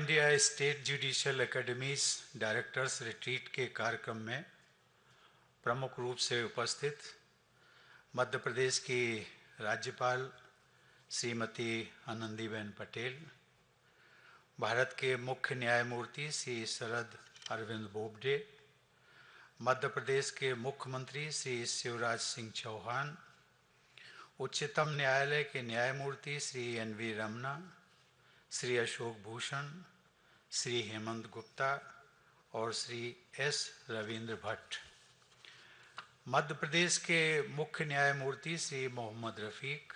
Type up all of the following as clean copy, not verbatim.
India state judicial academies directors retreat के कार्यक्रम में प्रमुख रूप से उपस्थित मध्य प्रदेश की राज्यपाल श्रीमती आनंदीबेन पटेल, भारत के मुख्य न्यायमूर्ति श्री शरद अरविंद बोबडे, मध्य प्रदेश के मुख्यमंत्री श्री शिवराज सिंह चौहान, उच्चतम न्यायालय के न्यायमूर्ति श्री NV रमना, श्री अशोक भूषण, श्री हेमंत गुप्ता और श्री S रविंद्र भट्ट, मध्य प्रदेश के मुख्य न्यायमूर्ति श्री मोहम्मद रफ़ीक,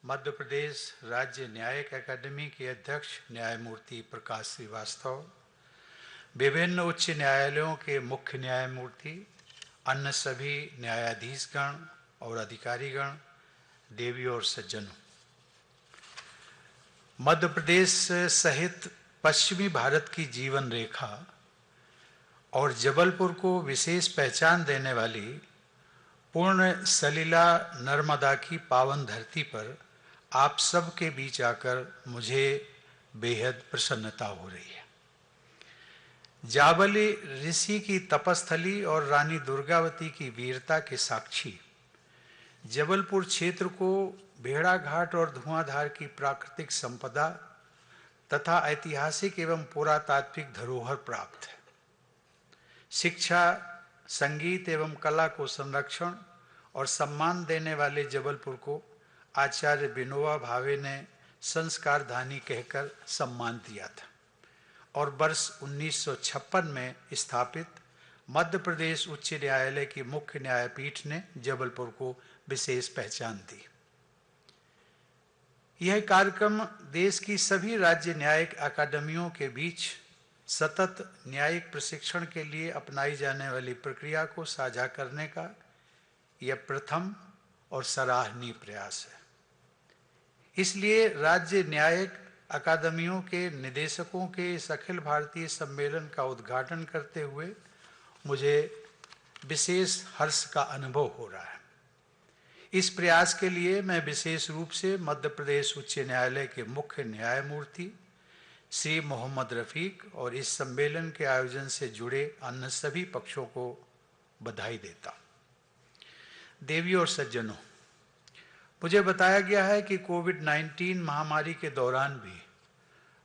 मध्य प्रदेश राज्य न्यायिक अकादमी के अध्यक्ष न्यायमूर्ति प्रकाश श्रीवास्तव, विभिन्न उच्च न्यायालयों के मुख्य न्यायमूर्ति, अन्य सभी न्यायाधीशगण और अधिकारीगण, देवियों और सज्जनों, मध्य प्रदेश सहित पश्चिमी भारत की जीवन रेखा और जबलपुर को विशेष पहचान देने वाली पूर्ण सलीला नर्मदा की पावन धरती पर आप सब के बीच आकर मुझे बेहद प्रसन्नता हो रही है। जाबली ऋषि की तपस्थली और रानी दुर्गावती की वीरता के साक्षी जबलपुर क्षेत्र को भेड़ाघाट और धुआंधार की प्राकृतिक संपदा तथा ऐतिहासिक एवं पुरातात्विक धरोहर प्राप्त है। शिक्षा, संगीत एवं कला को संरक्षण और सम्मान देने वाले जबलपुर को आचार्य विनोबा भावे ने संस्कारधानी कहकर सम्मान दिया था और वर्ष 1956 में स्थापित मध्य प्रदेश उच्च न्यायालय की मुख्य न्यायपीठ ने जबलपुर को विशेष पहचान दी। यह कार्यक्रम देश की सभी राज्य न्यायिक अकादमियों के बीच सतत न्यायिक प्रशिक्षण के लिए अपनाई जाने वाली प्रक्रिया को साझा करने का यह प्रथम और सराहनीय प्रयास है। इसलिए राज्य न्यायिक अकादमियों के निदेशकों के इस अखिल भारतीय सम्मेलन का उद्घाटन करते हुए मुझे विशेष हर्ष का अनुभव हो रहा है। इस प्रयास के लिए मैं विशेष रूप से मध्य प्रदेश उच्च न्यायालय के मुख्य न्यायमूर्ति श्री मोहम्मद रफ़ीक और इस सम्मेलन के आयोजन से जुड़े अन्य सभी पक्षों को बधाई देता हूँ। देवियों और सज्जनों, मुझे बताया गया है कि कोविड-19 महामारी के दौरान भी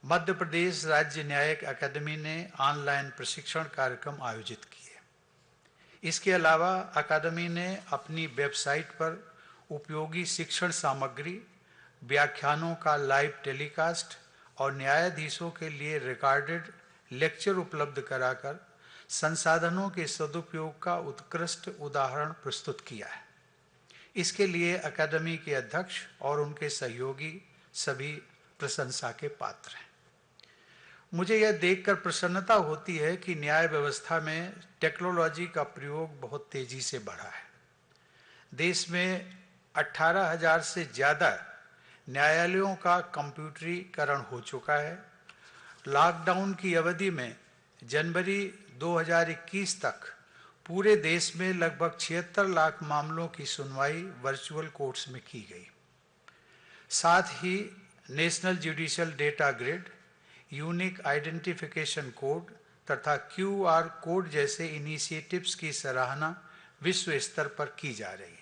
मध्य प्रदेश राज्य न्यायिक अकादमी ने ऑनलाइन प्रशिक्षण कार्यक्रम आयोजित किए। इसके अलावा अकादमी ने अपनी वेबसाइट पर उपयोगी शिक्षण सामग्री, व्याख्यानों का लाइव टेलीकास्ट और न्यायाधीशों के लिए रिकॉर्डेड लेक्चर उपलब्ध कराकर संसाधनों के सदुपयोग का उत्कृष्ट उदाहरण प्रस्तुत किया है। इसके लिए अकादमी के अध्यक्ष और उनके सहयोगी सभी प्रशंसा के पात्र हैं। मुझे यह देखकर प्रसन्नता होती है कि न्याय व्यवस्था में टेक्नोलॉजी का प्रयोग बहुत तेजी से बढ़ा है। देश में 18,000 से ज़्यादा न्यायालयों का कंप्यूटरीकरण हो चुका है। लॉकडाउन की अवधि में जनवरी 2021 तक पूरे देश में लगभग 76 लाख मामलों की सुनवाई वर्चुअल कोर्ट्स में की गई। साथ ही national judicial data grid, unique identification code तथा QR कोड जैसे इनिशिएटिव्स की सराहना विश्व स्तर पर की जा रही है।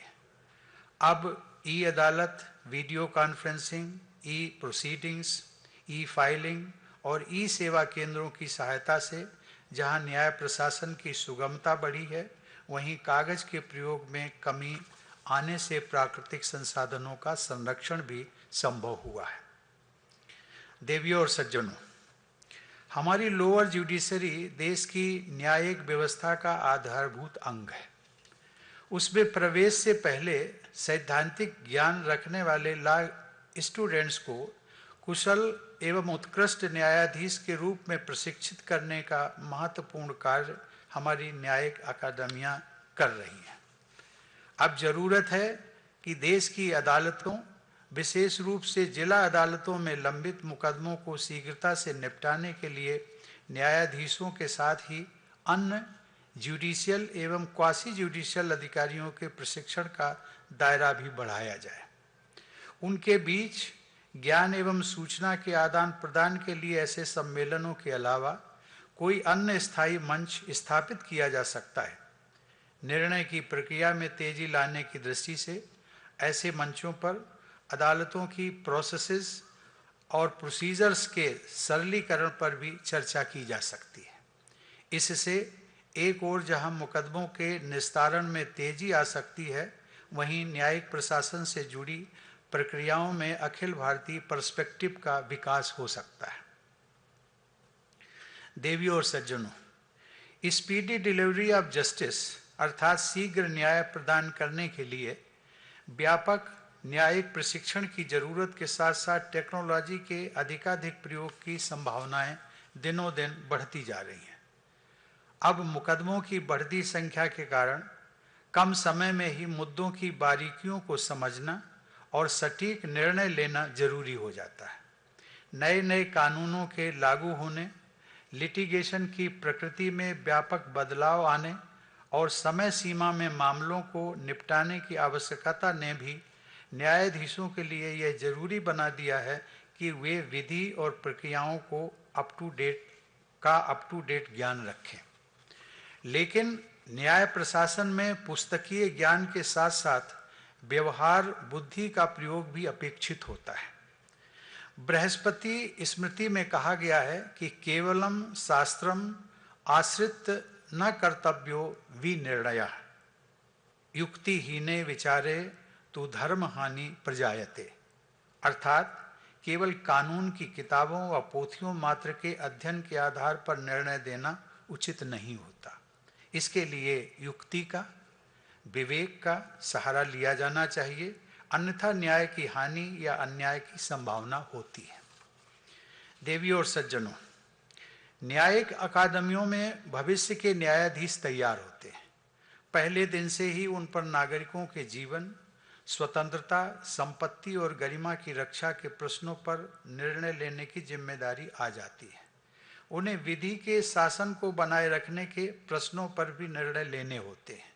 अब ई-अदालत, वीडियो कॉन्फ्रेंसिंग, ई-प्रोसीडिंग्स, ई-फाइलिंग और ई-सेवा केंद्रों की सहायता से जहां न्याय प्रशासन की सुगमता बढ़ी है, वहीं कागज के प्रयोग में कमी आने से प्राकृतिक संसाधनों का संरक्षण भी संभव हुआ है। देवियों और सज्जनों, हमारी लोअर जुडिशरी देश की न्यायिक व्यवस्था का आधारभूत अंग है। उसमें प्रवेश से पहले सैद्धांतिक ज्ञान रखने वाले लॉ स्टूडेंट्स को कुशल एवं उत्कृष्ट न्यायाधीश के रूप में प्रशिक्षित करने का महत्वपूर्ण कार्य हमारी न्यायिक अकादमियां कर रही हैं। अब जरूरत है कि देश की अदालतों, विशेष रूप से जिला अदालतों में लंबित मुकदमों को शीघ्रता से निपटाने के लिए न्यायाधीशों के साथ ही अन्य जुडिशियल एवं क्वासी जुडिशियल अधिकारियों के प्रशिक्षण का दायरा भी बढ़ाया जाए। उनके बीच ज्ञान एवं सूचना के आदान प्रदान के लिए ऐसे सम्मेलनों के अलावा कोई अन्य स्थायी मंच स्थापित किया जा सकता है। निर्णय की प्रक्रिया में तेजी लाने की दृष्टि से ऐसे मंचों पर अदालतों की प्रोसेसेस और प्रोसीजर्स के सरलीकरण पर भी चर्चा की जा सकती है। इससे एक ओर जहां मुकदमों के निस्तारण में तेजी आ सकती है, वहीं न्यायिक प्रशासन से जुड़ी प्रक्रियाओं में अखिल भारतीय पर्सपेक्टिव का विकास हो सकता है। देवियों और सज्जनों, स्पीडी डिलीवरी ऑफ जस्टिस अर्थात शीघ्र न्याय प्रदान करने के लिए व्यापक न्यायिक प्रशिक्षण की जरूरत के साथ साथ टेक्नोलॉजी के अधिकाधिक प्रयोग की संभावनाएं दिनों दिन बढ़ती जा रही हैं। अब मुकदमों की बढ़ती संख्या के कारण कम समय में ही मुद्दों की बारीकियों को समझना और सटीक निर्णय लेना जरूरी हो जाता है। नए नए कानूनों के लागू होने, लिटिगेशन की प्रकृति में व्यापक बदलाव आने और समय सीमा में मामलों को निपटाने की आवश्यकता ने भी न्यायाधीशों के लिए यह जरूरी बना दिया है कि वे विधि और प्रक्रियाओं को अप टू डेट ज्ञान रखें। लेकिन न्याय प्रशासन में पुस्तकीय ज्ञान के साथ साथ व्यवहार बुद्धि का प्रयोग भी अपेक्षित होता है। बृहस्पति स्मृति में कहा गया है कि केवलम शास्त्रम आश्रित न कर्तव्यो विनिर्णयः युक्तिहीने विचारे तो धर्म हानि प्रजायते, अर्थात केवल कानून की किताबों व पोथियों मात्र के अध्ययन के आधार पर निर्णय देना उचित नहीं होता। इसके लिए युक्ति का, विवेक का सहारा लिया जाना चाहिए, अन्यथा न्याय की हानि या अन्याय की संभावना होती है। देवियों और सज्जनों, न्यायिक अकादमियों में भविष्य के न्यायाधीश तैयार होते हैं। पहले दिन से ही उन पर नागरिकों के जीवन, स्वतंत्रता, संपत्ति और गरिमा की रक्षा के प्रश्नों पर निर्णय लेने की जिम्मेदारी आ जाती है। उन्हें विधि के शासन को बनाए रखने के प्रश्नों पर भी निर्णय लेने होते हैं।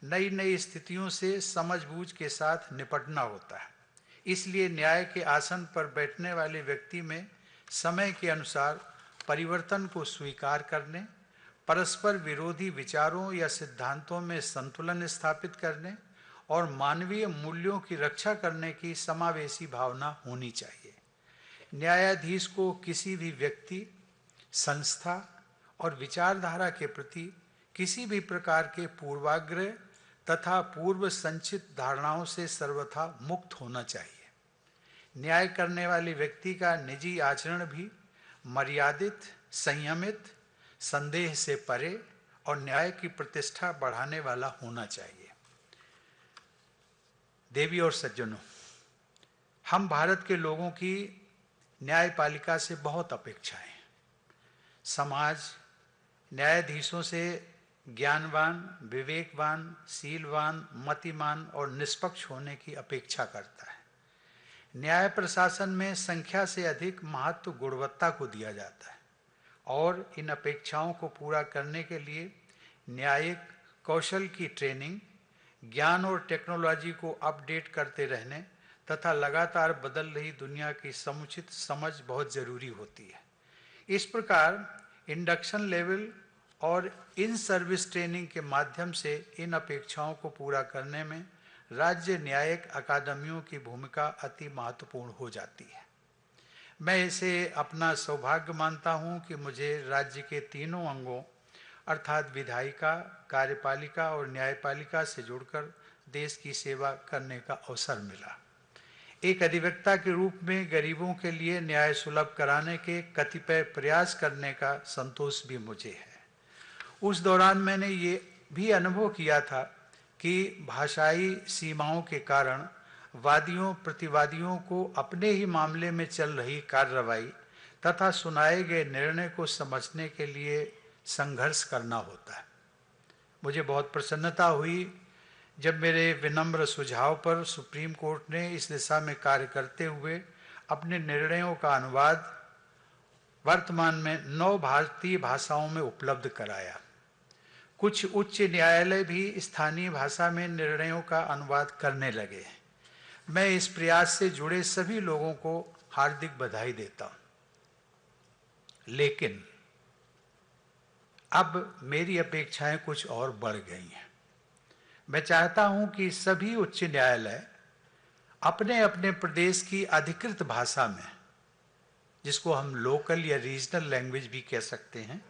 नई नई स्थितियों से समझबूझ के साथ निपटना होता है। इसलिए न्याय के आसन पर बैठने वाले व्यक्ति में समय के अनुसार परिवर्तन को स्वीकार करने, परस्पर विरोधी विचारों या सिद्धांतों में संतुलन स्थापित करने और मानवीय मूल्यों की रक्षा करने की समावेशी भावना होनी चाहिए। न्यायाधीश को किसी भी व्यक्ति, संस्था और विचारधारा के प्रति किसी भी प्रकार के पूर्वाग्रह तथा पूर्व संचित धारणाओं से सर्वथा मुक्त होना चाहिए। न्याय करने वाले व्यक्ति का निजी आचरण भी मर्यादित, संयमित, संदेह से परे और न्याय की प्रतिष्ठा बढ़ाने वाला होना चाहिए। देवी और सज्जनों, हम भारत के लोगों की न्यायपालिका से बहुत अपेक्षाएं। समाज न्यायाधीशों से ज्ञानवान, विवेकवान, शीलवान, मतिमान और निष्पक्ष होने की अपेक्षा करता है। न्याय प्रशासन में संख्या से अधिक महत्व गुणवत्ता को दिया जाता है और इन अपेक्षाओं को पूरा करने के लिए न्यायिक कौशल की ट्रेनिंग, ज्ञान और टेक्नोलॉजी को अपडेट करते रहने तथा लगातार बदल रही दुनिया की समुचित समझ बहुत जरूरी होती है। इस प्रकार इंडक्शन लेवल और इन सर्विस ट्रेनिंग के माध्यम से इन अपेक्षाओं को पूरा करने में राज्य न्यायिक अकादमियों की भूमिका अति महत्वपूर्ण हो जाती है। मैं इसे अपना सौभाग्य मानता हूं कि मुझे राज्य के तीनों अंगों अर्थात विधायिका, कार्यपालिका और न्यायपालिका से जुड़कर देश की सेवा करने का अवसर मिला। एक अधिवक्ता के रूप में गरीबों के लिए न्याय सुलभ कराने के कतिपय प्रयास करने का संतोष भी मुझे है। उस दौरान मैंने ये भी अनुभव किया था कि भाषाई सीमाओं के कारण वादियों प्रतिवादियों को अपने ही मामले में चल रही कार्रवाई तथा सुनाए गए निर्णय को समझने के लिए संघर्ष करना होता है। मुझे बहुत प्रसन्नता हुई जब मेरे विनम्र सुझाव पर सुप्रीम कोर्ट ने इस दिशा में कार्य करते हुए अपने निर्णयों का अनुवाद वर्तमान में 9 भारतीय भाषाओं में उपलब्ध कराया। कुछ उच्च न्यायालय भी स्थानीय भाषा में निर्णयों का अनुवाद करने लगे। मैं इस प्रयास से जुड़े सभी लोगों को हार्दिक बधाई देता हूं। लेकिन अब मेरी अपेक्षाएं कुछ और बढ़ गई हैं। मैं चाहता हूं कि सभी उच्च न्यायालय अपने अपने प्रदेश की अधिकृत भाषा में, जिसको हम लोकल या रीजनल लैंग्वेज भी कह सकते हैं,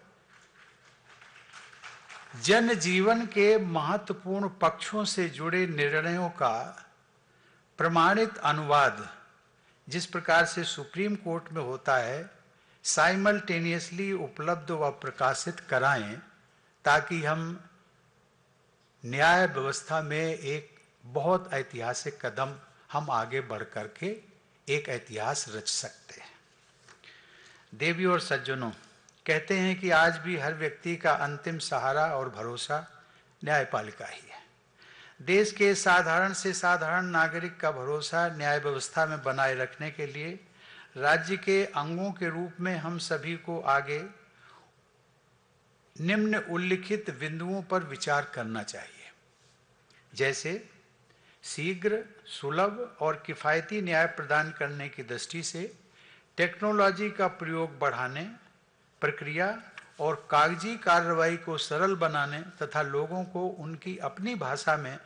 जनजीवन के महत्वपूर्ण पक्षों से जुड़े निर्णयों का प्रमाणित अनुवाद, जिस प्रकार से सुप्रीम कोर्ट में होता है, साइमल्टेनियसली उपलब्ध व प्रकाशित कराएं, ताकि हम न्याय व्यवस्था में एक बहुत ऐतिहासिक कदम हम आगे बढ़ करके एक इतिहास रच सकते हैं। देवी और सज्जनों, कहते हैं कि आज भी हर व्यक्ति का अंतिम सहारा और भरोसा न्यायपालिका ही है। देश के साधारण से साधारण नागरिक का भरोसा न्याय व्यवस्था में बनाए रखने के लिए राज्य के अंगों के रूप में हम सभी को आगे निम्न उल्लिखित बिंदुओं पर विचार करना चाहिए। जैसे शीघ्र, सुलभ और किफायती न्याय प्रदान करने की दृष्टि से टेक्नोलॉजी का प्रयोग बढ़ाने, प्रक्रिया और कागजी कार्रवाई को सरल बनाने तथा लोगों को उनकी अपनी भाषा में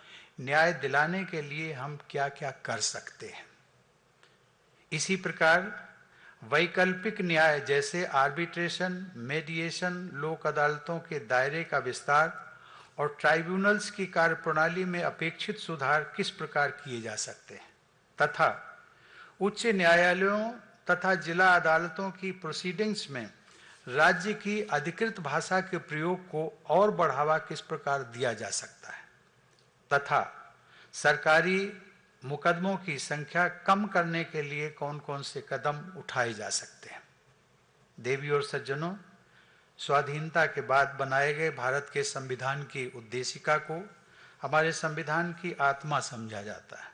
न्याय दिलाने के लिए हम क्या क्या कर सकते हैं। इसी प्रकार वैकल्पिक न्याय जैसे आर्बिट्रेशन, मेडिएशन, लोक अदालतों के दायरे का विस्तार और ट्राइब्यूनल्स की कार्यप्रणाली में अपेक्षित सुधार किस प्रकार किए जा सकते हैं तथा उच्च न्यायालयों तथा जिला अदालतों की प्रोसीडिंग्स में राज्य की अधिकृत भाषा के प्रयोग को और बढ़ावा किस प्रकार दिया जा सकता है तथा सरकारी मुकदमों की संख्या कम करने के लिए कौन कौन से कदम उठाए जा सकते हैं। देवी और सज्जनों, स्वाधीनता के बाद बनाए गए भारत के संविधान की उद्देशिका को हमारे संविधान की आत्मा समझा जाता है।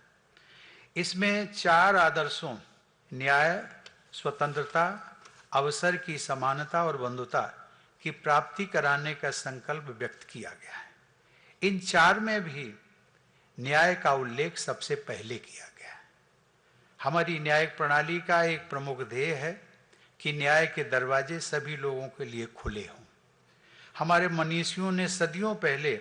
इसमें 4 आदर्शों न्याय, स्वतंत्रता, अवसर की समानता और बंधुता की प्राप्ति कराने का संकल्प व्यक्त किया गया है। इन 4 में भी न्याय का उल्लेख सबसे पहले किया गया है। हमारी न्यायिक प्रणाली का एक प्रमुख ध्येय है कि न्याय के दरवाजे सभी लोगों के लिए खुले हों। हमारे मनीषियों ने सदियों पहले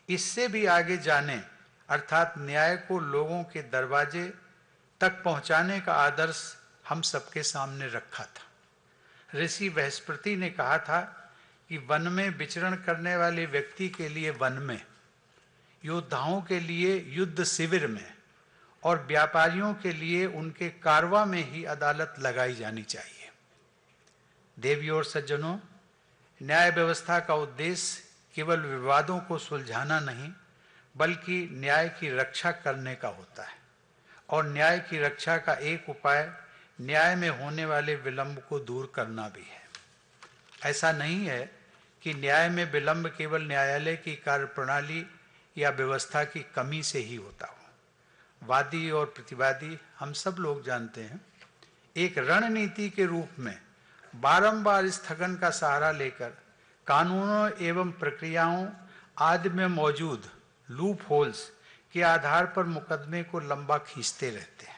इससे भी आगे जाने अर्थात न्याय को लोगों के दरवाजे तक पहुंचाने का आदर्श हम सबके सामने रखा था। ऋषि बृहस्पति ने कहा था कि वन में विचरण करने वाले व्यक्ति के लिए वन में, योद्धाओं के लिए युद्ध शिविर में और व्यापारियों के लिए उनके कारवा में ही अदालत लगाई जानी चाहिए। देवी और सज्जनों, न्याय व्यवस्था का उद्देश्य केवल विवादों को सुलझाना नहीं बल्कि न्याय की रक्षा करने का होता है और न्याय की रक्षा का एक उपाय न्याय में होने वाले विलंब को दूर करना भी है। ऐसा नहीं है कि न्याय में विलंब केवल न्यायालय की कार्यप्रणाली या व्यवस्था की कमी से ही होता हो। वादी और प्रतिवादी हम सब लोग जानते हैं, एक रणनीति के रूप में बारंबार स्थगन का सहारा लेकर कानूनों एवं प्रक्रियाओं आदि में मौजूद लूप होल्स के आधार पर मुकदमे को लंबा खींचते रहते हैं।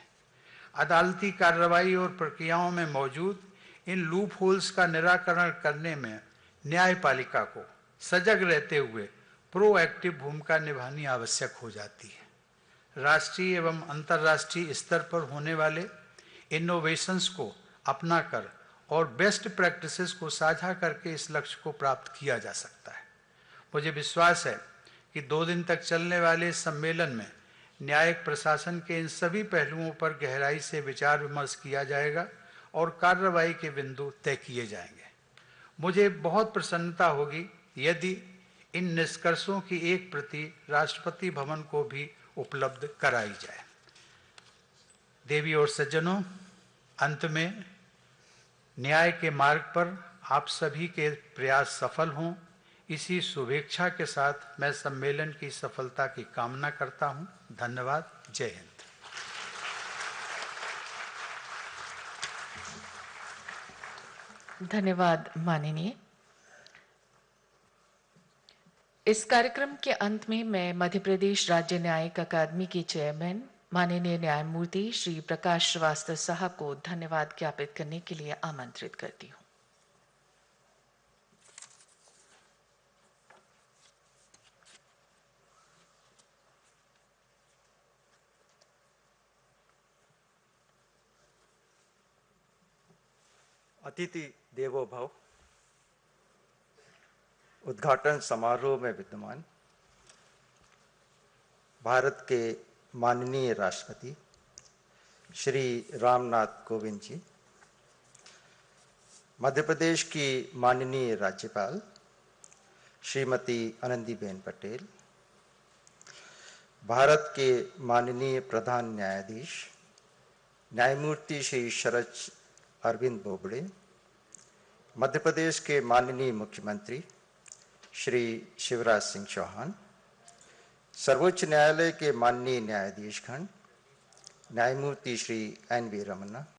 अदालती कार्रवाई और प्रक्रियाओं में मौजूद इन लूप होल्स का निराकरण करने में न्यायपालिका को सजग रहते हुए प्रोएक्टिव भूमिका निभानी आवश्यक हो जाती है। राष्ट्रीय एवं अंतर्राष्ट्रीय स्तर पर होने वाले इनोवेशंस को अपनाकर और बेस्ट प्रैक्टिसेस को साझा करके इस लक्ष्य को प्राप्त किया जा सकता है। मुझे विश्वास है कि 2 दिन तक चलने वाले सम्मेलन में न्यायिक प्रशासन के इन सभी पहलुओं पर गहराई से विचार विमर्श किया जाएगा और कार्रवाई के बिंदु तय किए जाएंगे। मुझे बहुत प्रसन्नता होगी यदि इन निष्कर्षों की एक प्रति राष्ट्रपति भवन को भी उपलब्ध कराई जाए। देवी और सज्जनों, अंत में न्याय के मार्ग पर आप सभी के प्रयास सफल हों, इसी शुभेच्छा के साथ मैं सम्मेलन की सफलता की कामना करता हूं। धन्यवाद। जय हिंद। धन्यवाद माननीय। इस कार्यक्रम के अंत में मैं मध्य प्रदेश राज्य न्यायिक अकादमी के चेयरमैन माननीय न्यायमूर्ति श्री प्रकाश श्रीवास्तव साहब को धन्यवाद ज्ञापित करने के लिए आमंत्रित करती हूँ। अतिथि देवो भव। उद्घाटन समारोह में विद्यमान भारत के माननीय राष्ट्रपति श्री रामनाथ कोविंद जी, मध्य प्रदेश की माननीय राज्यपाल श्रीमती आनंदीबेन पटेल, भारत के माननीय प्रधान न्यायाधीश न्यायमूर्ति श्री शरद अरविंद बोबड़े, मध्य प्रदेश के माननीय मुख्यमंत्री श्री शिवराज सिंह चौहान, सर्वोच्च न्यायालय के माननीय न्यायाधीशगण न्यायमूर्ति श्री एन वी रमन्ना,